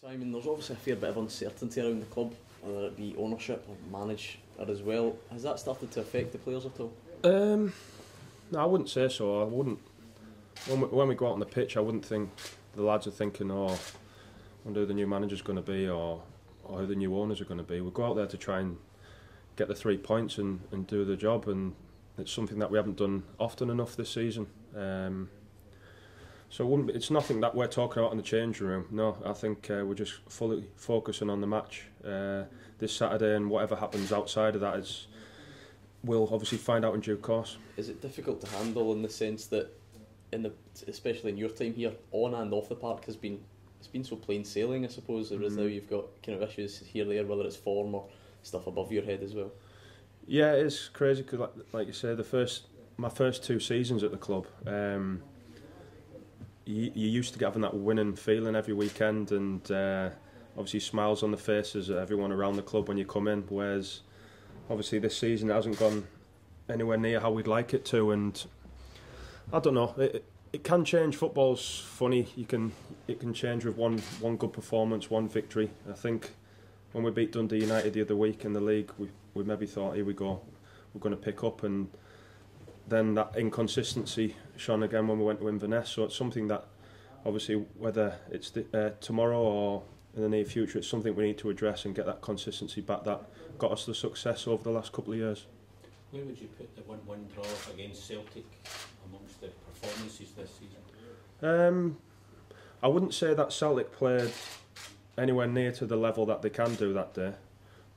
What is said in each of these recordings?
Simon, there's obviously a fair bit of uncertainty around the club, whether it be ownership or manager as well. Has that started to affect the players at all? No, I wouldn't say so. I wouldn't. When we go out on the pitch, I wouldn't think the lads are thinking, "Oh, I wonder who the new manager's going to be, or who the new owners are going to be." We go out there to try and get the 3 points and do the job, and it's something that we haven't done often enough this season. So it's nothing that we're talking about in the changing room. No, I think we're just fully focusing on the match this Saturday, and whatever happens outside of that we'll obviously find out in due course. Is it difficult to handle in the sense that, especially in your time here, on and off the park it's been so plain sailing, I suppose, whereas now you've got kind of issues here, there, whether it's form or stuff above your head as well? Yeah, it is crazy because, like you say, my first 2 seasons at the club, you used to get having that winning feeling every weekend, and obviously smiles on the faces of everyone around the club when you come in, whereas obviously this season it hasn't gone anywhere near how we'd like it to, and I don't know, it can change. Football's funny. It can change with one good performance, one victory. I think when we beat Dundee United the other week in the league, we maybe thought, here we go, we're going to pick up, and then that inconsistency shone again when we went to Inverness. So it's something that obviously, whether it's tomorrow or in the near future, it's something we need to address and get that consistency back that got us the success over the last couple of years. Where would you put the 1-1 draw against Celtic amongst the performances this season? I wouldn't say that Celtic played anywhere near to the level that they can do that day,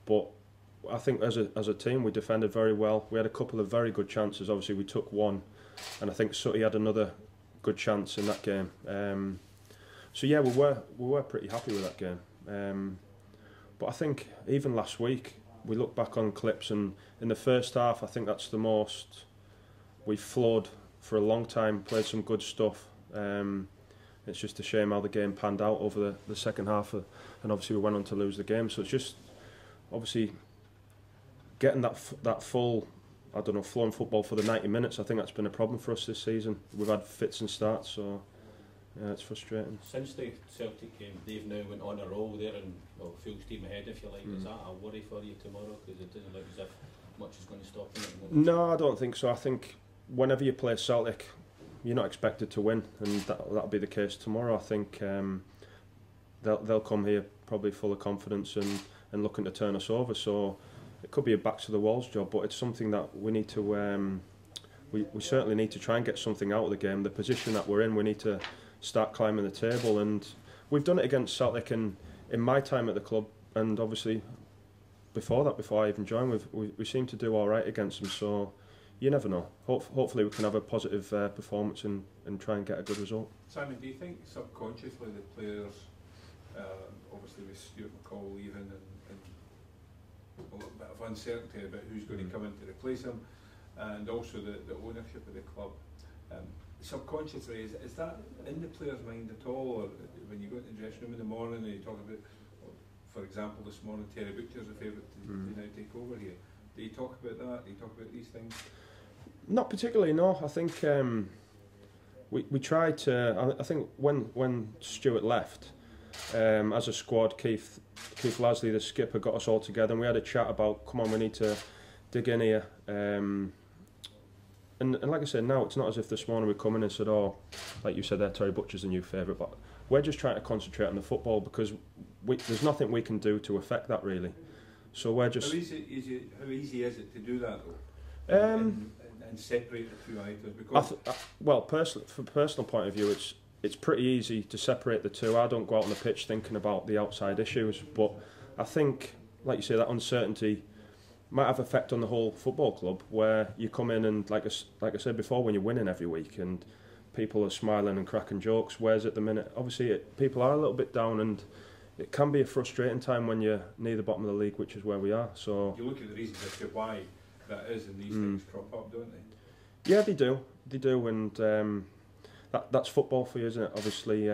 but I think as a team we defended very well. We had a couple of very good chances. Obviously we took one, and I think Sutty had another good chance in that game. So yeah, we were pretty happy with that game. But I think even last week we look back on clips, and in the first half I think that's the most we flowed for a long time, played some good stuff. It's just a shame how the game panned out over the second half, and obviously we went on to lose the game. So it's just obviously getting that full, I don't know, flowing football for the 90 minutes. I think that's been a problem for us this season. We've had fits and starts, so yeah, it's frustrating. Since the Celtic game, they've now went on a roll there and full steam ahead, if you like. Is that a worry for you tomorrow? Because it doesn't look as if much is going to stop them at the moment. No, I don't think so. I think whenever you play Celtic, you're not expected to win, and that'll be the case tomorrow. I think they'll come here probably full of confidence and looking to turn us over. So it could be a back to the walls job, but it's something that we need to. We certainly need to try and get something out of the game. The position that we're in, we need to start climbing the table, and we've done it against Celtic in my time at the club, and obviously before I even joined, we seem to do all right against them. So you never know. Hopefully we can have a positive performance and try and get a good result. Simon, do you think subconsciously the players, obviously with Stuart McCall leaving and a little bit of uncertainty about who's going to come in to replace him, and also the ownership of the club, subconsciously, is that in the player's mind at all? Or when you go into the dressing room in the morning and you talk about, for example, this morning Terry Butcher's a favourite to now take over here, do you talk about that? Do you talk about these things? Not particularly, no. I think we tried to. I think when Stuart left, as a squad, Keith Lasley, the skipper, got us all together, and we had a chat about, come on, we need to dig in here. And like I said, now it's not as if this morning we come in and said, oh, like you said there, Terry Butcher's the new favourite, but we're just trying to concentrate on the football, because there's nothing we can do to affect that really. So we're just. How easy is it to do that though? And separate the two items? Because from a personal point of view, it's pretty easy to separate the two. I don't go out on the pitch thinking about the outside issues, but I think, like you say, that uncertainty might have effect on the whole football club, where you come in and, like I said before, when you're winning every week and people are smiling and cracking jokes, whereas at the minute, obviously, people are a little bit down, and it can be a frustrating time when you're near the bottom of the league, which is where we are. So you look at the reasons as to why that is, and these things crop up, don't they? Yeah, they do, and that's football for you, isn't it? Obviously,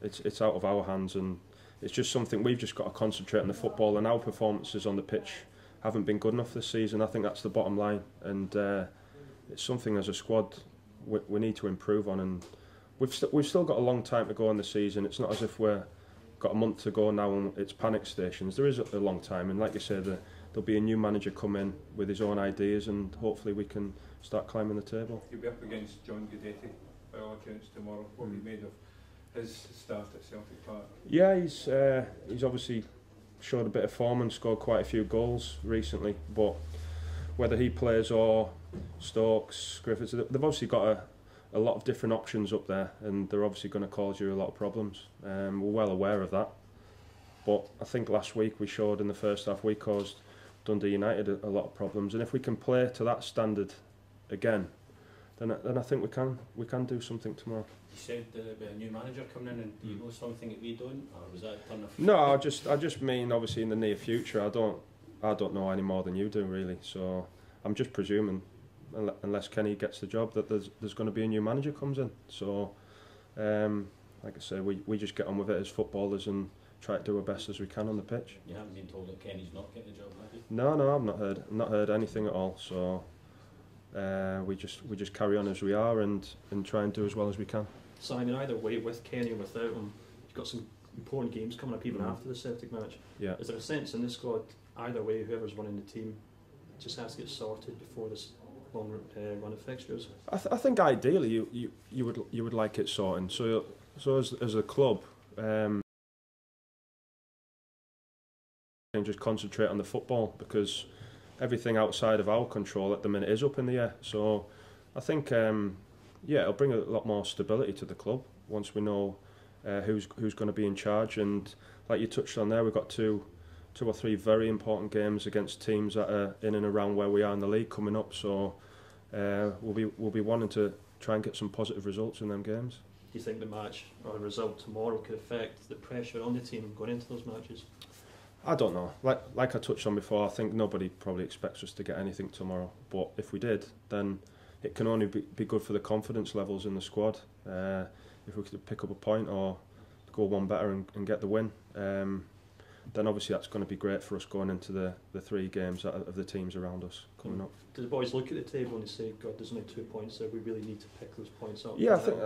it's out of our hands, and it's just something we've just got to concentrate on the football, and our performances on the pitch haven't been good enough this season. I think that's the bottom line, and it's something as a squad we need to improve on, and we've still got a long time to go in the season. It's not as if we're got a month to go now and it's panic stations. There is a long time, and like you said, there'll be a new manager come in with his own ideas, and hopefully we can start climbing the table. You'll be up against John Guidetti by all accounts tomorrow. What have you made of his start at Celtic Park? Yeah, he's obviously showed a bit of form and scored quite a few goals recently, but whether he plays or Stokes, Griffiths, they've obviously got a lot of different options up there, and they're obviously going to cause you a lot of problems. We're well aware of that, but I think last week we showed in the first half we caused Dundee United a lot of problems, and if we can play to that standard again, then I think we can do something tomorrow. You said about a new manager coming in, and do you know something that we don't, or was that a turn of... No, I just mean obviously in the near future. I don't know any more than you do really. So I'm just presuming, unless Kenny gets the job, that there's going to be a new manager comes in. So like I say, we just get on with it as footballers and try to do our best as we can on the pitch. You haven't been told that Kenny's not getting the job, have you? No, I've not heard anything at all. So we just carry on as we are and try and do as well as we can. Simon, either way, with Kenny or without him, you've got some important games coming up even after the Celtic match. Yeah. Is there a sense in this squad, either way, whoever's running the team just has to get sorted before this long run of fixtures? I think ideally you would like it sorting. So as a club, and just concentrate on the football, because everything outside of our control at the minute is up in the air. So I think it'll bring a lot more stability to the club once we know who's going to be in charge. And like you touched on there, we've got two or three very important games against teams that are in and around where we are in the league coming up. So we'll be wanting to try and get some positive results in them games. Do you think the match or the result tomorrow could affect the pressure on the team going into those matches? I don't know. Like I touched on before, I think nobody probably expects us to get anything tomorrow. But if we did, then it can only be good for the confidence levels in the squad. If we could pick up a point or go one better and get the win, then obviously that's going to be great for us going into the three games of the teams around us coming up. Do the boys look at the table and say, God, there's only 2 points there, we really need to pick those points up? Yeah, I think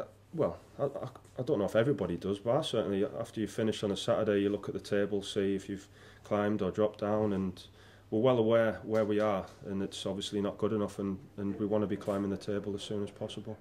I don't know if everybody does, but I certainly, after you finish on a Saturday, you look at the table, see if you've climbed or dropped down, and we're well aware where we are, and it's obviously not good enough, and we want to be climbing the table as soon as possible.